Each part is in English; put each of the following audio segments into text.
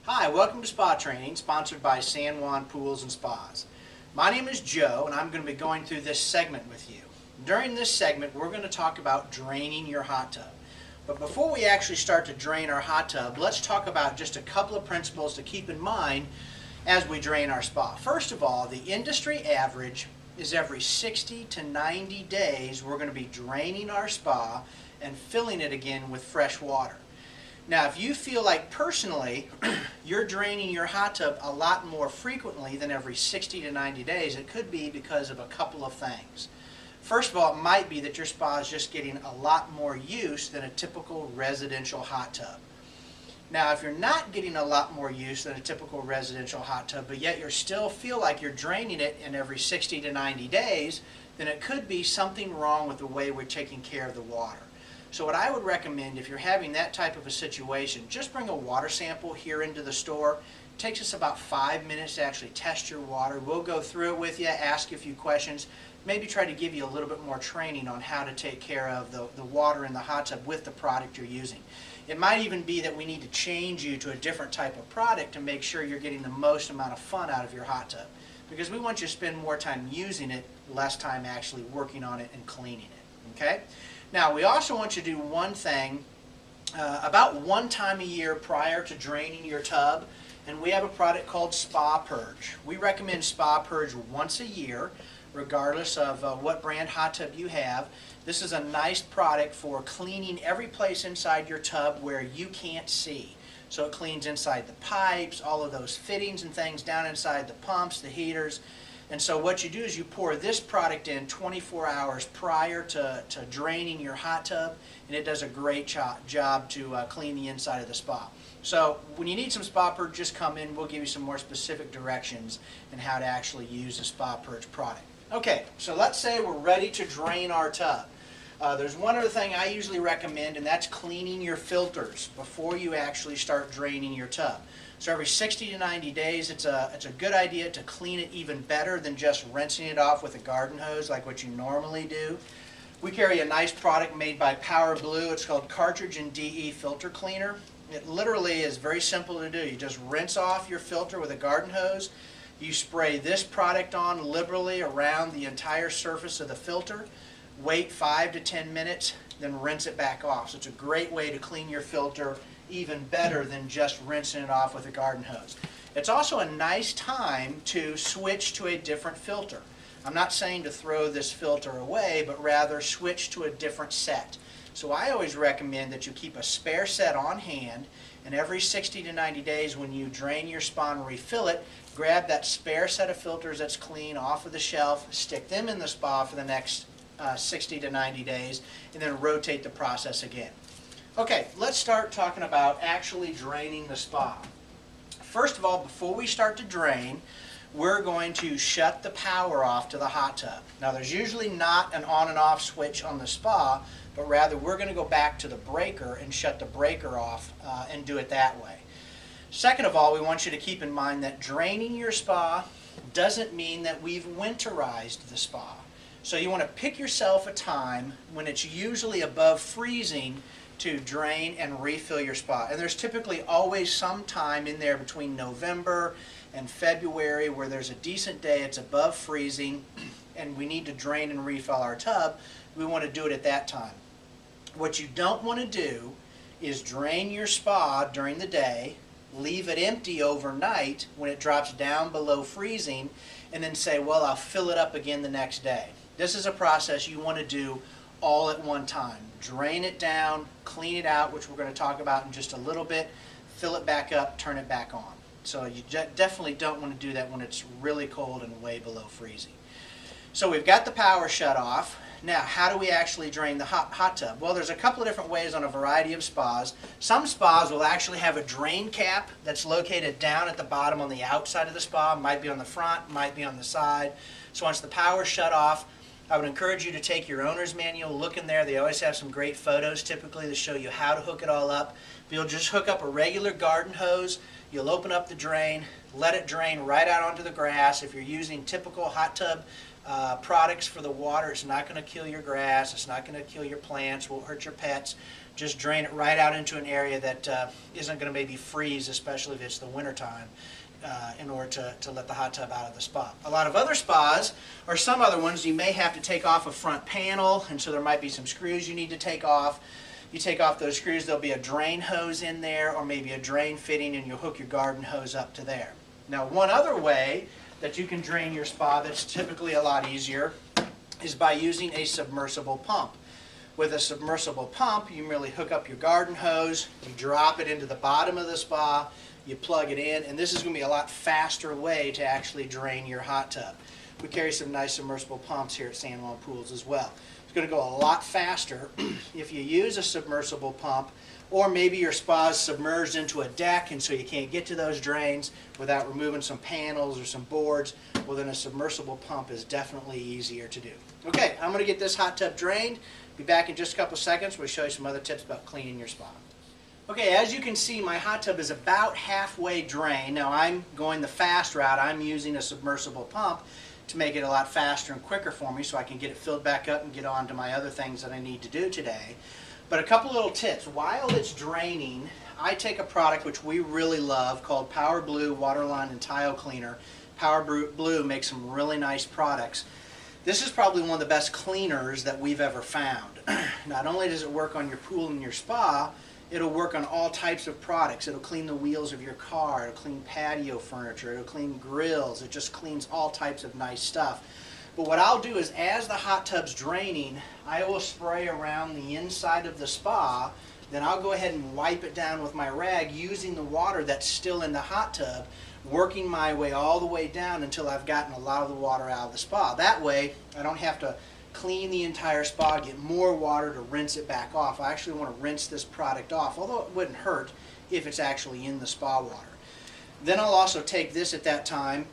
Hi, welcome to Spa Training, sponsored by San Juan Pools and Spas. My name is Joe, and I'm going to be going through this segment with you. During this segment, we're going to talk about draining your hot tub. But before we actually start to drain our hot tub, let's talk about just a couple of principles to keep in mind as we drain our spa. First of all, the industry average is every 60 to 90 days we're going to be draining our spa and filling it again with fresh water. Now, if you feel like personally you're draining your hot tub a lot more frequently than every 60 to 90 days, it could be because of a couple of things. First of all, it might be that your spa is just getting a lot more use than a typical residential hot tub. Now, if you're not getting a lot more use than a typical residential hot tub, but yet you still feel like you're draining it in every 60 to 90 days, then it could be something wrong with the way we're taking care of the water. So what I would recommend, if you're having that type of a situation, just bring a water sample here into the store. It takes us about 5 minutes to actually test your water. We'll go through it with you, ask you a few questions, maybe try to give you a little bit more training on how to take care of the water in the hot tub with the product you're using. It might even be that we need to change you to a different type of product to make sure you're getting the most amount of fun out of your hot tub. Because we want you to spend more time using it, less time actually working on it and cleaning it. Okay? Now, we also want you to do one thing about one time a year prior to draining your tub, and we have a product called Spa Purge. We recommend Spa Purge once a year, regardless of what brand hot tub you have. This is a nice product for cleaning every place inside your tub where you can't see. So it cleans inside the pipes, all of those fittings and things down inside the pumps, the heaters. And so what you do is you pour this product in 24 hours prior to draining your hot tub, and it does a great job to clean the inside of the spa. So when you need some Spa Purge, just come in. We'll give you some more specific directions on how to actually use the Spa Purge product. Okay, so let's say we're ready to drain our tub. There's one other thing I usually recommend, and that's cleaning your filters before you actually start draining your tub. So every 60 to 90 days, it's a good idea to clean it even better than just rinsing it off with a garden hose like what you normally do. We carry a nice product made by Power Blue. It's called Cartridge and DE Filter Cleaner. It literally is very simple to do. You just rinse off your filter with a garden hose. You spray this product on liberally around the entire surface of the filter. Wait 5 to 10 minutes, then rinse it back off. So it's a great way to clean your filter even better than just rinsing it off with a garden hose. It's also a nice time to switch to a different filter. I'm not saying to throw this filter away, but rather switch to a different set. So I always recommend that you keep a spare set on hand, and every 60 to 90 days when you drain your spa and refill it, grab that spare set of filters that's clean off of the shelf, stick them in the spa for the next 60 to 90 days, and then rotate the process again. Okay, let's start talking about actually draining the spa. First of all, before we start to drain, we're going to shut the power off to the hot tub. Now, there's usually not an on and off switch on the spa, but rather we're going to go back to the breaker and shut the breaker off and do it that way. Second of all, we want you to keep in mind that draining your spa doesn't mean that we've winterized the spa. So you want to pick yourself a time when it's usually above freezing to drain and refill your spa. And there's typically always some time in there between November and February where there's a decent day, it's above freezing, and we need to drain and refill our tub. We want to do it at that time. What you don't want to do is drain your spa during the day, leave it empty overnight when it drops down below freezing, and then say, well, I'll fill it up again the next day. This is a process you want to do all at one time. Drain it down, clean it out, which we're going to talk about in just a little bit, fill it back up, turn it back on. So you definitely don't want to do that when it's really cold and way below freezing. So we've got the power shut off. Now, how do we actually drain the hot tub? Well, there's a couple of different ways on a variety of spas. Some spas will actually have a drain cap that's located down at the bottom on the outside of the spa. Might be on the front, might be on the side. So once the power's shut off, I would encourage you to take your owner's manual, look in there. They always have some great photos typically to show you how to hook it all up. If you'll just hook up a regular garden hose, you'll open up the drain, let it drain right out onto the grass. If you're using typical hot tub products for the water, it's not going to kill your grass, it's not going to kill your plants, won't hurt your pets. just drain it right out into an area that isn't going to maybe freeze, especially if it's the winter time, in order to let the hot tub out of the spa. A lot of other spas, or some other ones, you may have to take off a front panel, and so there might be some screws you need to take off. You take off those screws, there'll be a drain hose in there, or maybe a drain fitting, and you'll hook your garden hose up to there. Now, one other way that you can drain your spa that's typically a lot easier is by using a submersible pump. With a submersible pump, you merely hook up your garden hose, you drop it into the bottom of the spa, you plug it in, and this is going to be a lot faster way to actually drain your hot tub. We carry some nice submersible pumps here at San Juan Pools as well. It's going to go a lot faster if you use a submersible pump, or maybe your spa is submerged into a deck and so you can't get to those drains without removing some panels or some boards. Well, then a submersible pump is definitely easier to do. Okay, I'm going to get this hot tub drained. Be back in just a couple seconds. We'll show you some other tips about cleaning your spa. Okay, as you can see, my hot tub is about halfway drained. Now, I'm going the fast route. I'm using a submersible pump to make it a lot faster and quicker for me so I can get it filled back up and get on to my other things that I need to do today. But a couple little tips. While it's draining, I take a product which we really love called Power Blue Waterline and Tile Cleaner. Power Blue makes some really nice products. This is probably one of the best cleaners that we've ever found. Not only does it work on your pool and your spa, it'll work on all types of products. It'll clean the wheels of your car, it'll clean patio furniture, it'll clean grills, it just cleans all types of nice stuff. But what I'll do is, as the hot tub's draining, I will spray around the inside of the spa, then I'll go ahead and wipe it down with my rag using the water that's still in the hot tub, working my way all the way down until I've gotten a lot of the water out of the spa. That way, I don't have to clean the entire spa, get more water to rinse it back off. I actually want to rinse this product off, although it wouldn't hurt if it's actually in the spa water. Then I'll also take this at that time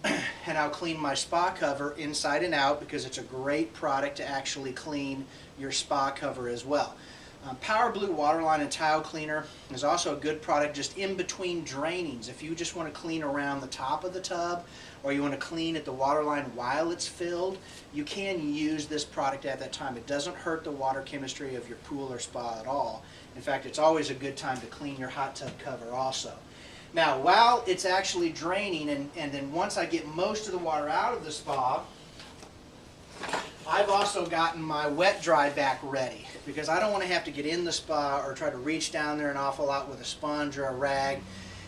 and I'll clean my spa cover inside and out, because it's a great product to actually clean your spa cover as well. Power Blue Waterline and Tile Cleaner is also a good product just in between drainings. If you just want to clean around the top of the tub, or you want to clean at the water line while it's filled, you can use this product at that time. It doesn't hurt the water chemistry of your pool or spa at all. In fact, it's always a good time to clean your hot tub cover also. Now, while it's actually draining, and then once I get most of the water out of the spa, I've also gotten my wet dry back ready, because I don't want to have to get in the spa or try to reach down there an awful lot with a sponge or a rag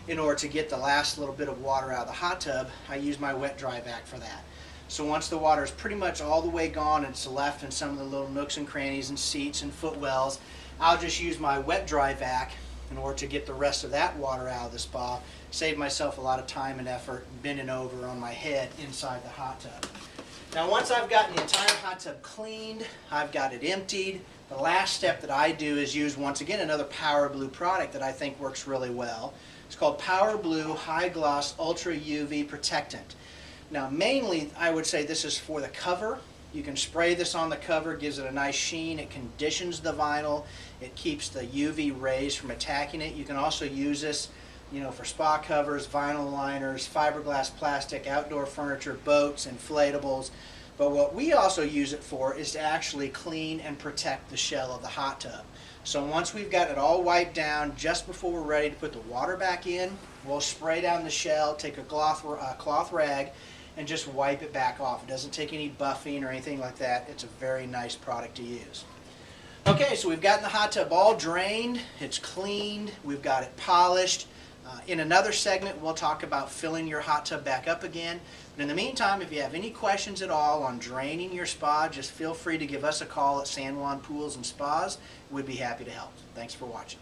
in order to get the last little bit of water out of the hot tub. I use my wet dry back for that. So once the water is pretty much all the way gone and it's left in some of the little nooks and crannies and seats and footwells, I'll just use my wet dry vac in order to get the rest of that water out of the spa, save myself a lot of time and effort bending over on my head inside the hot tub. Now, once I've gotten the entire hot tub cleaned, I've got it emptied, the last step that I do is use, once again, another Power Blue product that I think works really well. It's called Power Blue High Gloss Ultra UV Protectant. Now, mainly, I would say this is for the cover. You can spray this on the cover, gives it a nice sheen, it conditions the vinyl, it keeps the UV rays from attacking it. You can also use this, for spa covers, vinyl liners, fiberglass plastic, outdoor furniture, boats, inflatables. But what we also use it for is to actually clean and protect the shell of the hot tub. So once we've got it all wiped down, just before we're ready to put the water back in, we'll spray down the shell, take a cloth rag, and just wipe it back off. It doesn't take any buffing or anything like that. It's a very nice product to use. Okay, so we've gotten the hot tub all drained, it's cleaned, we've got it polished. In another segment, we'll talk about filling your hot tub back up again. And in the meantime, if you have any questions at all on draining your spa, just feel free to give us a call at San Juan Pools and Spas. We'd be happy to help. Thanks for watching.